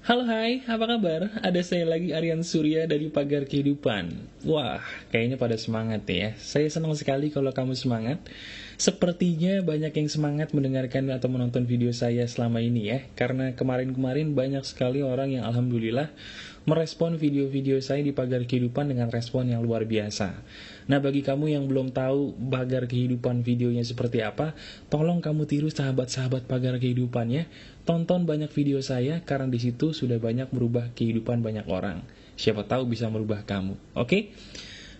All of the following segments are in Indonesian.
Halo hai, apa kabar? Ada saya lagi Aryan Surya dari Pagar Kehidupan. Wah, kayaknya pada semangat ya. Saya senang sekali kalau kamu semangat. Sepertinya banyak yang semangat mendengarkan atau menonton video saya selama ini ya. Karena kemarin-kemarin banyak sekali orang yang alhamdulillah merespon video-video saya di Pagar Kehidupan dengan respon yang luar biasa. Nah, bagi kamu yang belum tahu Pagar Kehidupan videonya seperti apa, tolong kamu tiru sahabat-sahabat Pagar Kehidupan ya. Tonton banyak video saya karena di situ sudah banyak merubah kehidupan banyak orang. Siapa tahu bisa merubah kamu. Oke?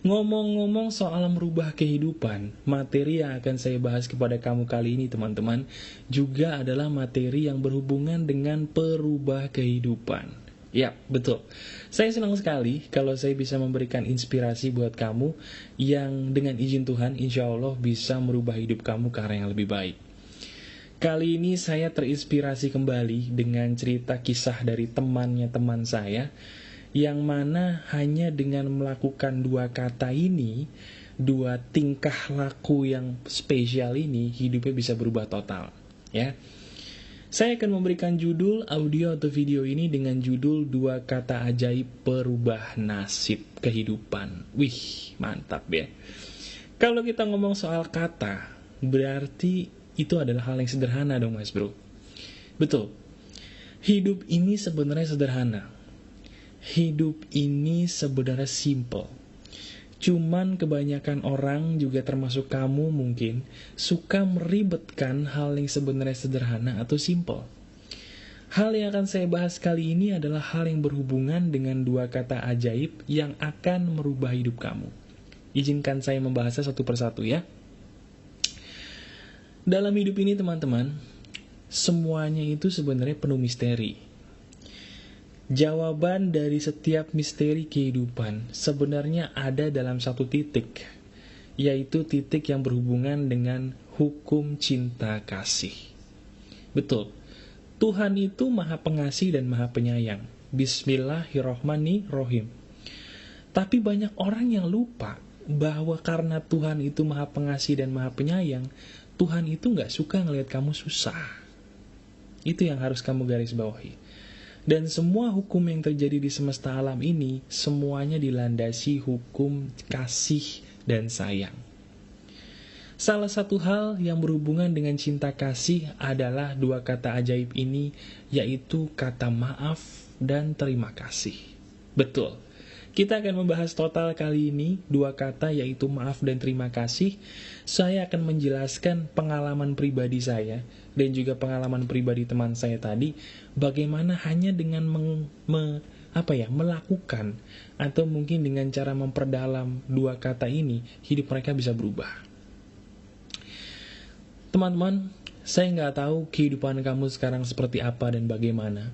Ngomong-ngomong soal merubah kehidupan, materi yang akan saya bahas kepada kamu kali ini teman-teman juga adalah materi yang berhubungan dengan perubah kehidupan. Ya, betul. Saya senang sekali kalau saya bisa memberikan inspirasi buat kamu yang dengan izin Tuhan insya Allah bisa merubah hidup kamu ke arah yang lebih baik. Kali ini saya terinspirasi kembali dengan cerita kisah dari temannya teman saya, yang mana hanya dengan melakukan dua kata ini, dua tingkah laku yang spesial ini, hidupnya bisa berubah total. Ya, saya akan memberikan judul audio atau video ini dengan judul dua kata ajaib perubah nasib kehidupan. Wih, mantap ya. Kalau kita ngomong soal kata, berarti itu adalah hal yang sederhana dong mas bro. Betul. Hidup ini sebenarnya sederhana. Hidup ini sebenarnya simple. Cuman kebanyakan orang juga termasuk kamu mungkin suka meribetkan hal yang sebenarnya sederhana atau simple. Hal yang akan saya bahas kali ini adalah hal yang berhubungan dengan dua kata ajaib yang akan merubah hidup kamu. Izinkan saya membahasnya satu persatu ya. Dalam hidup ini teman-teman, semuanya itu sebenarnya penuh misteri. Jawaban dari setiap misteri kehidupan sebenarnya ada dalam satu titik, yaitu titik yang berhubungan dengan hukum cinta kasih. Betul, Tuhan itu maha pengasih dan maha penyayang. Bismillahirrohmanirrohim. Tapi banyak orang yang lupa bahwa karena Tuhan itu maha pengasih dan maha penyayang, Tuhan itu gak suka ngelihat kamu susah. Itu yang harus kamu garis bawahi. Dan semua hukum yang terjadi di semesta alam ini, semuanya dilandasi hukum kasih dan sayang. Salah satu hal yang berhubungan dengan cinta kasih adalah dua kata ajaib ini, yaitu kata maaf dan terima kasih. Betul. Kita akan membahas total kali ini dua kata yaitu maaf dan terima kasih. Saya akan menjelaskan pengalaman pribadi saya dan juga pengalaman pribadi teman saya tadi, bagaimana hanya dengan melakukan atau mungkin dengan cara memperdalam dua kata ini, hidup mereka bisa berubah. Teman-teman, saya nggak tahu kehidupan kamu sekarang seperti apa dan bagaimana.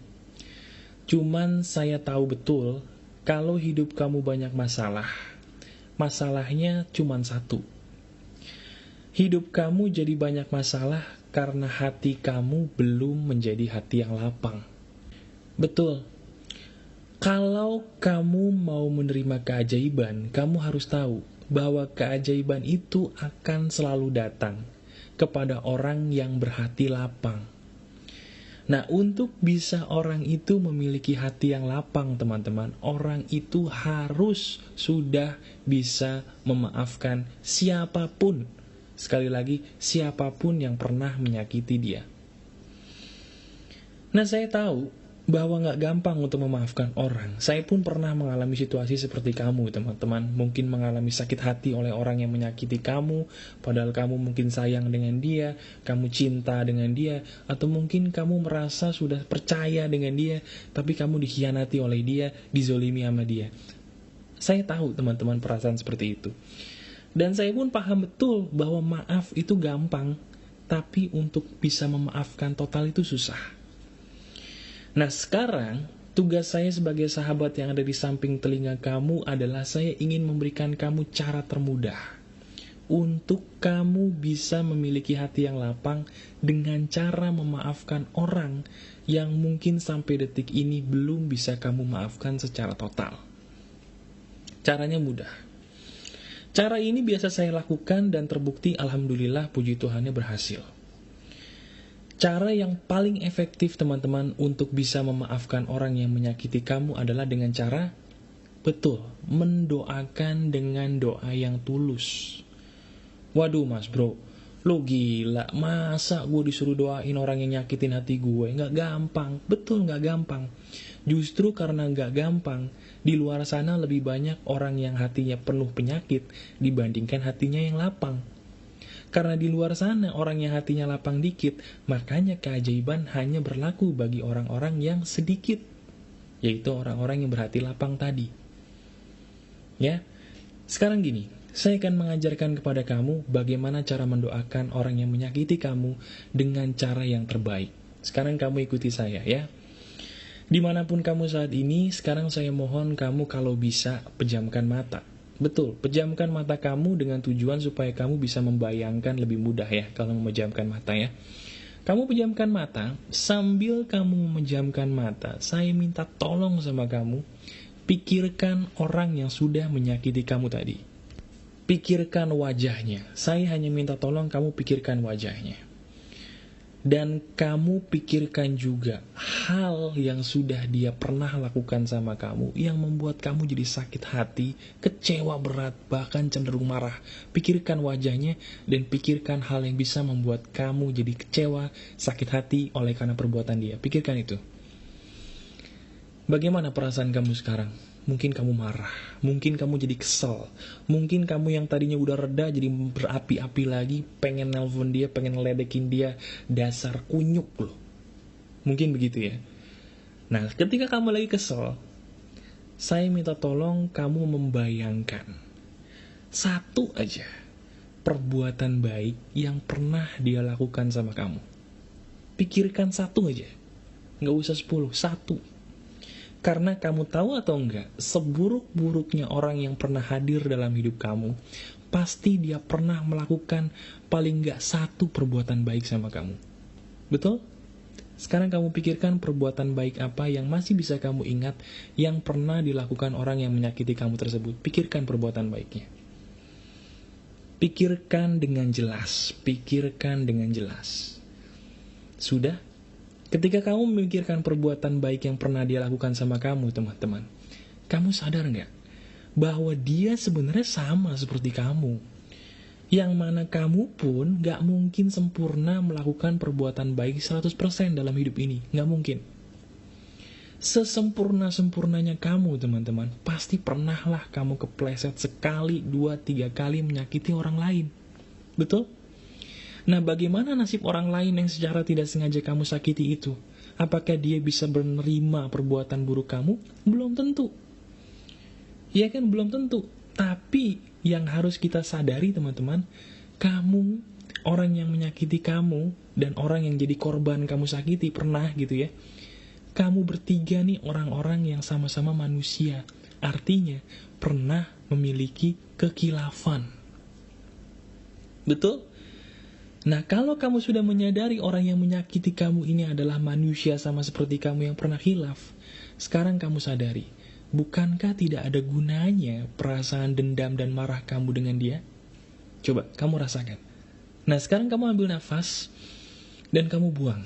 Cuman saya tahu betul kalau hidup kamu banyak masalah, masalahnya cuma satu. Hidup kamu jadi banyak masalah karena hati kamu belum menjadi hati yang lapang. Betul. Kalau kamu mau menerima keajaiban, kamu harus tahu bahwa keajaiban itu akan selalu datang kepada orang yang berhati lapang. Nah, untuk bisa orang itu memiliki hati yang lapang, teman-teman, orang itu harus sudah bisa memaafkan siapapun. Sekali lagi, siapapun yang pernah menyakiti dia. Nah, saya tahu bahwa gak gampang untuk memaafkan orang. Saya pun pernah mengalami situasi seperti kamu, teman-teman. Mungkin mengalami sakit hati oleh orang yang menyakiti kamu, padahal kamu mungkin sayang dengan dia, kamu cinta dengan dia, atau mungkin kamu merasa sudah percaya dengan dia, tapi kamu dikhianati oleh dia, dizolimi sama dia. Saya tahu, teman-teman, perasaan seperti itu. Dan saya pun paham betul bahwa maaf itu gampang, tapi untuk bisa memaafkan total itu susah. Nah, sekarang tugas saya sebagai sahabat yang ada di samping telinga kamu adalah saya ingin memberikan kamu cara termudah untuk kamu bisa memiliki hati yang lapang dengan cara memaafkan orang yang mungkin sampai detik ini belum bisa kamu maafkan secara total. Caranya mudah. Cara ini biasa saya lakukan dan terbukti alhamdulillah puji Tuhannya berhasil. Cara yang paling efektif teman-teman untuk bisa memaafkan orang yang menyakiti kamu adalah dengan cara betul, mendoakan dengan doa yang tulus. Waduh mas bro, lo gila, masa gue disuruh doain orang yang nyakitin hati gue? Nggak gampang, betul nggak gampang. Justru karena nggak gampang, di luar sana lebih banyak orang yang hatinya penuh penyakit dibandingkan hatinya yang lapang. Karena di luar sana orang yang hatinya lapang dikit, makanya keajaiban hanya berlaku bagi orang-orang yang sedikit, yaitu orang-orang yang berhati lapang tadi. Ya, sekarang gini, saya akan mengajarkan kepada kamu bagaimana cara mendoakan orang yang menyakiti kamu dengan cara yang terbaik. Sekarang kamu ikuti saya ya. Dimanapun kamu saat ini, sekarang saya mohon kamu kalau bisa pejamkan mata. Betul, pejamkan mata kamu dengan tujuan supaya kamu bisa membayangkan lebih mudah ya kalau memejamkan mata ya. Kamu pejamkan mata, sambil kamu memejamkan mata, saya minta tolong sama kamu, pikirkan orang yang sudah menyakiti kamu tadi. Pikirkan wajahnya, saya hanya minta tolong kamu pikirkan wajahnya. Dan kamu pikirkan juga hal yang sudah dia pernah lakukan sama kamu yang membuat kamu jadi sakit hati, kecewa berat, bahkan cenderung marah. Pikirkan wajahnya dan pikirkan hal yang bisa membuat kamu jadi kecewa, sakit hati oleh karena perbuatan dia. Pikirkan itu. Bagaimana perasaan kamu sekarang? Mungkin kamu marah, mungkin kamu jadi kesel, mungkin kamu yang tadinya udah reda jadi berapi-api lagi, pengen nelpon dia, pengen ngeledekin dia, dasar kunyuk loh. Mungkin begitu ya. Nah, ketika kamu lagi kesel, saya minta tolong kamu membayangkan satu aja perbuatan baik yang pernah dia lakukan sama kamu. Pikirkan satu aja, nggak usah 10, satu. Karena kamu tahu atau enggak, seburuk-buruknya orang yang pernah hadir dalam hidup kamu, pasti dia pernah melakukan paling enggak satu perbuatan baik sama kamu. Betul? Sekarang kamu pikirkan perbuatan baik apa yang masih bisa kamu ingat yang pernah dilakukan orang yang menyakiti kamu tersebut. Pikirkan perbuatan baiknya. Pikirkan dengan jelas. Pikirkan dengan jelas. Sudah? Ketika kamu memikirkan perbuatan baik yang pernah dia lakukan sama kamu, teman-teman, kamu sadar nggak bahwa dia sebenarnya sama seperti kamu? Yang mana kamu pun nggak mungkin sempurna melakukan perbuatan baik 100% dalam hidup ini. Nggak mungkin. Sesempurna-sempurnanya kamu, teman-teman, pasti pernahlah kamu kepleset sekali, 2, 3 kali menyakiti orang lain. Betul? Nah, bagaimana nasib orang lain yang secara tidak sengaja kamu sakiti itu? Apakah dia bisa menerima perbuatan buruk kamu? Belum tentu. Ya kan, belum tentu. Tapi, yang harus kita sadari teman-teman, kamu, orang yang menyakiti kamu, dan orang yang jadi korban kamu sakiti, pernah gitu ya. Kamu bertiga nih orang-orang yang sama-sama manusia. Artinya, pernah memiliki kekilafan. Betul? Nah, kalau kamu sudah menyadari orang yang menyakiti kamu ini adalah manusia sama seperti kamu yang pernah khilaf, sekarang kamu sadari, bukankah tidak ada gunanya perasaan dendam dan marah kamu dengan dia? Coba, kamu rasakan. Nah, sekarang kamu ambil nafas, dan kamu buang.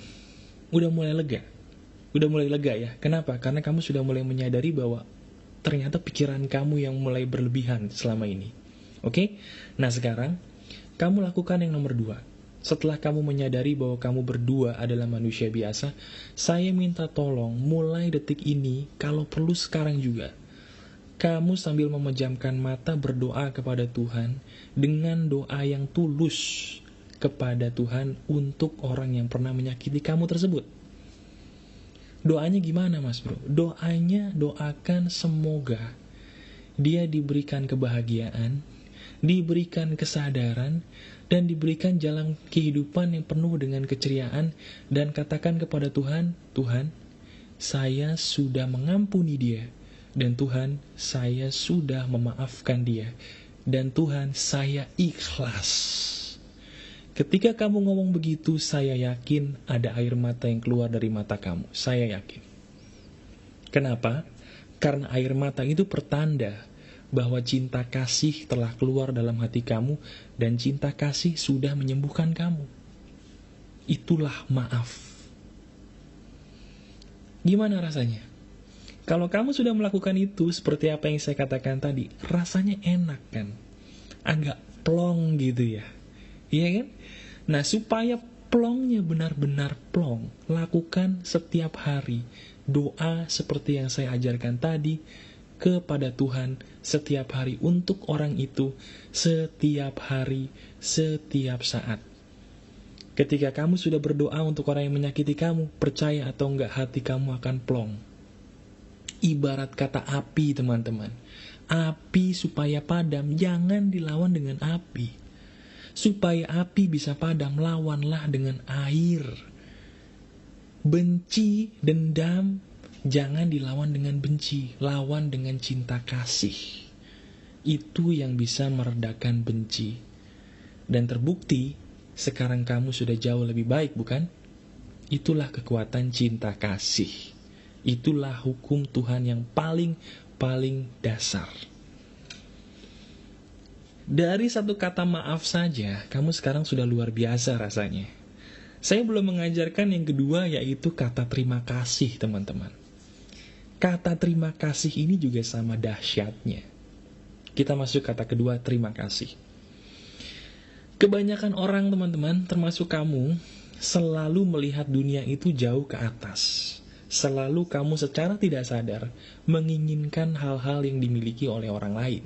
Udah mulai lega. Udah mulai lega ya. Kenapa? Karena kamu sudah mulai menyadari bahwa ternyata pikiran kamu yang mulai berlebihan selama ini. Oke? Nah, sekarang, kamu lakukan yang nomor 2. Setelah kamu menyadari bahwa kamu berdua adalah manusia biasa, saya minta tolong mulai detik ini, kalau perlu sekarang juga, kamu sambil memejamkan mata berdoa kepada Tuhan, dengan doa yang tulus kepada Tuhan untuk orang yang pernah menyakiti kamu tersebut. Doanya gimana mas bro? Doanya doakan semoga dia diberikan kebahagiaan, diberikan kesadaran, dan diberikan jalan kehidupan yang penuh dengan keceriaan, dan katakan kepada Tuhan, Tuhan, saya sudah mengampuni dia, dan Tuhan, saya sudah memaafkan dia, dan Tuhan, saya ikhlas. Ketika kamu ngomong begitu, saya yakin ada air mata yang keluar dari mata kamu. Saya yakin. Kenapa? Karena air mata itu pertanda bahwa cinta kasih telah keluar dalam hati kamu, dan cinta kasih sudah menyembuhkan kamu. itulah maaf. Gimana rasanya? Kalau kamu sudah melakukan itu, seperti apa yang saya katakan tadi, rasanya enak kan? Agak plong gitu ya. Iya kan? Nah, supaya plongnya benar-benar plong, lakukan setiap hari doa seperti yang saya ajarkan tadi kepada Tuhan setiap hari untuk orang itu, setiap hari, setiap saat. Ketika kamu sudah berdoa untuk orang yang menyakiti kamu, percaya atau enggak, hati kamu akan plong. Ibarat kata api, teman-teman. Api supaya padam, jangan dilawan dengan api. Supaya api bisa padam, lawanlah dengan air. Benci, dendam, jangan dilawan dengan benci, lawan dengan cinta kasih. Itu yang bisa meredakan benci. Dan terbukti, sekarang kamu sudah jauh lebih baik, bukan? Itulah kekuatan cinta kasih. Itulah hukum Tuhan yang paling dasar. Dari satu kata maaf saja, kamu sekarang sudah luar biasa rasanya. Saya belum mengajarkan yang kedua, yaitu kata terima kasih, teman-teman. Kata terima kasih ini juga sama dahsyatnya. Kita masuk kata kedua, terima kasih. Kebanyakan orang, teman-teman, termasuk kamu, selalu melihat dunia itu jauh ke atas. Selalu kamu secara tidak sadar menginginkan hal-hal yang dimiliki oleh orang lain.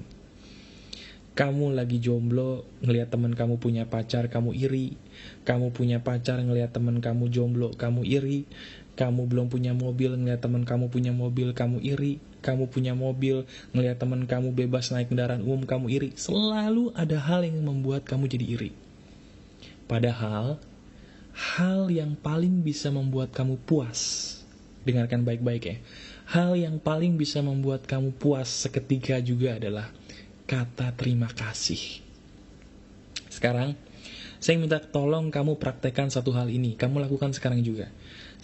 Kamu lagi jomblo, ngelihat teman kamu punya pacar, kamu iri. Kamu punya pacar, ngelihat teman kamu jomblo, kamu iri. Kamu belum punya mobil, ngelihat teman kamu punya mobil, kamu iri. Kamu punya mobil, ngelihat teman kamu bebas naik kendaraan umum, kamu iri. Selalu ada hal yang membuat kamu jadi iri. Padahal, hal yang paling bisa membuat kamu puas, dengarkan baik-baik ya, hal yang paling bisa membuat kamu puas seketika juga adalah kata terima kasih. Sekarang, saya minta tolong kamu praktekkan satu hal ini. Kamu lakukan sekarang juga.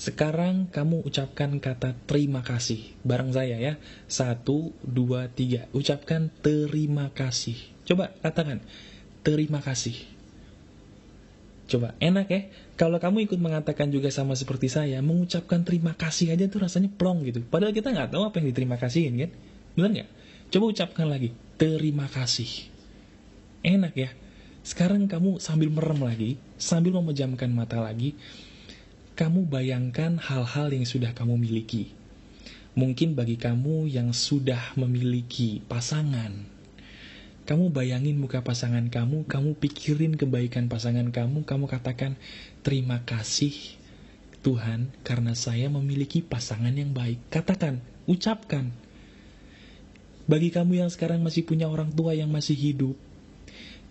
Sekarang kamu ucapkan kata terima kasih. Bareng saya ya. 1, 2, 3. Ucapkan terima kasih. Coba katakan, terima kasih. Coba, enak ya? Kalau kamu ikut mengatakan juga sama seperti saya, mengucapkan terima kasih aja tuh rasanya plong gitu. Padahal kita nggak tahu apa yang diterima kasihin kan? Benar nggak? Coba ucapkan lagi, terima kasih. Enak ya? Sekarang kamu sambil merem lagi, sambil memejamkan mata lagi, kamu bayangkan hal-hal yang sudah kamu miliki. Mungkin bagi kamu yang sudah memiliki pasangan, kamu bayangin muka pasangan kamu pikirin kebaikan pasangan kamu katakan, terima kasih Tuhan karena saya memiliki pasangan yang baik. Katakan, ucapkan. Bagi kamu yang sekarang masih punya orang tua yang masih hidup,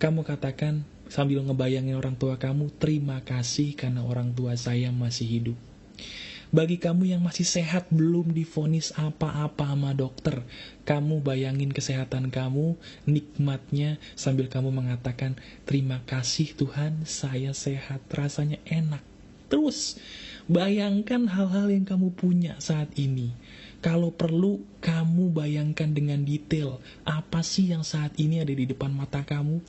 kamu katakan sambil ngebayangin orang tua kamu, terima kasih karena orang tua saya masih hidup. Bagi kamu yang masih sehat, belum divonis apa-apa sama dokter, kamu bayangin kesehatan kamu, nikmatnya, sambil kamu mengatakan, terima kasih Tuhan, saya sehat, rasanya enak. Terus, bayangkan hal-hal yang kamu punya saat ini. Kalau perlu, kamu bayangkan dengan detail, apa sih yang saat ini ada di depan mata kamu?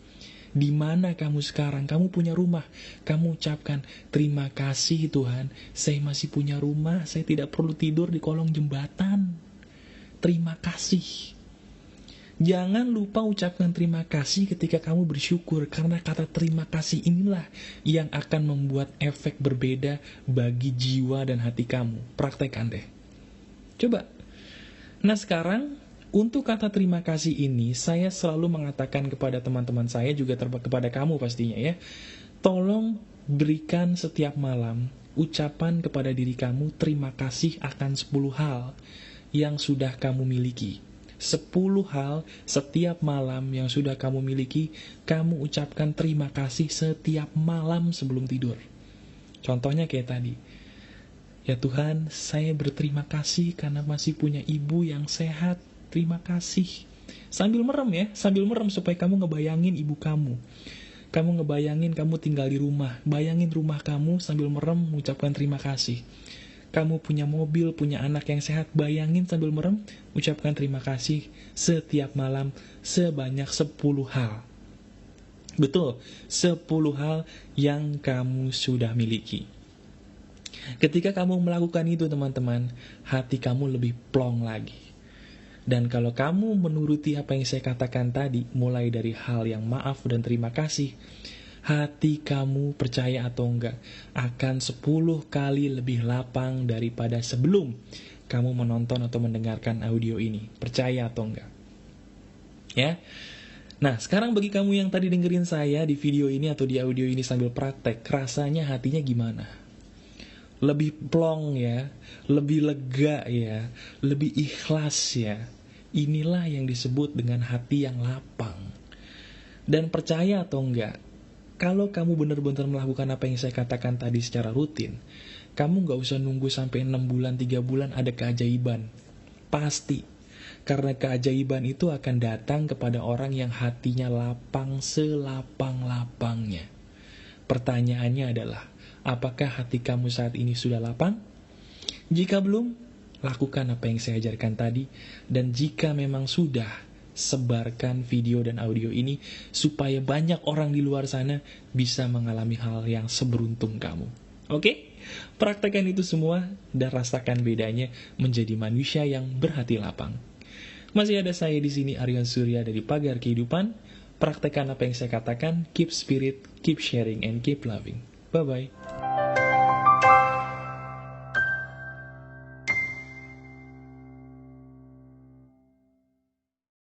Di mana kamu sekarang? Kamu punya rumah. Kamu ucapkan, terima kasih Tuhan, saya masih punya rumah, saya tidak perlu tidur di kolong jembatan. Terima kasih. Jangan lupa ucapkan terima kasih ketika kamu bersyukur, karena kata terima kasih inilah yang akan membuat efek berbeda bagi jiwa dan hati kamu. Praktekkan deh. Coba. Nah sekarang, untuk kata terima kasih ini, saya selalu mengatakan kepada teman-teman saya, juga kepada kamu pastinya ya, tolong berikan setiap malam ucapan kepada diri kamu, terima kasih akan 10 hal yang sudah kamu miliki. 10 hal setiap malam yang sudah kamu miliki, kamu ucapkan terima kasih setiap malam sebelum tidur. Contohnya kayak tadi, ya Tuhan, saya berterima kasih karena masih punya ibu yang sehat. Terima kasih. Sambil merem ya, sambil merem supaya kamu ngebayangin ibu kamu. Kamu ngebayangin kamu tinggal di rumah. Bayangin rumah kamu sambil merem mengucapkan terima kasih. Kamu punya mobil, punya anak yang sehat. Bayangin sambil merem, ucapkan terima kasih setiap malam sebanyak 10 hal. Betul, 10 hal yang kamu sudah miliki. Ketika kamu melakukan itu teman-teman, hati kamu lebih plong lagi. Dan kalau kamu menuruti apa yang saya katakan tadi, mulai dari hal yang maaf dan terima kasih, hati kamu, percaya atau enggak, akan 10 kali lebih lapang daripada sebelum kamu menonton atau mendengarkan audio ini. Percaya atau enggak? Ya. Nah, sekarang bagi kamu yang tadi dengerin saya di video ini atau di audio ini sambil praktek, rasanya hatinya gimana? Lebih plong ya, lebih lega ya, lebih ikhlas ya. Inilah yang disebut dengan hati yang lapang. Dan percaya atau enggak, kalau kamu benar-benar melakukan apa yang saya katakan tadi secara rutin, kamu gak usah nunggu sampai 6 bulan, 3 bulan ada keajaiban. Pasti. Karena keajaiban itu akan datang kepada orang yang hatinya lapang selapang-lapangnya. Pertanyaannya adalah, apakah hati kamu saat ini sudah lapang? Jika belum, lakukan apa yang saya ajarkan tadi. Dan jika memang sudah, sebarkan video dan audio ini supaya banyak orang di luar sana bisa mengalami hal yang seberuntung kamu. Oke? Praktekkan itu semua dan rasakan bedanya menjadi manusia yang berhati lapang. Masih ada saya di sini, Aryan Surya dari Pagar Kehidupan. Praktekkan apa yang saya katakan, keep spirit, keep sharing, and keep loving. Bye-bye.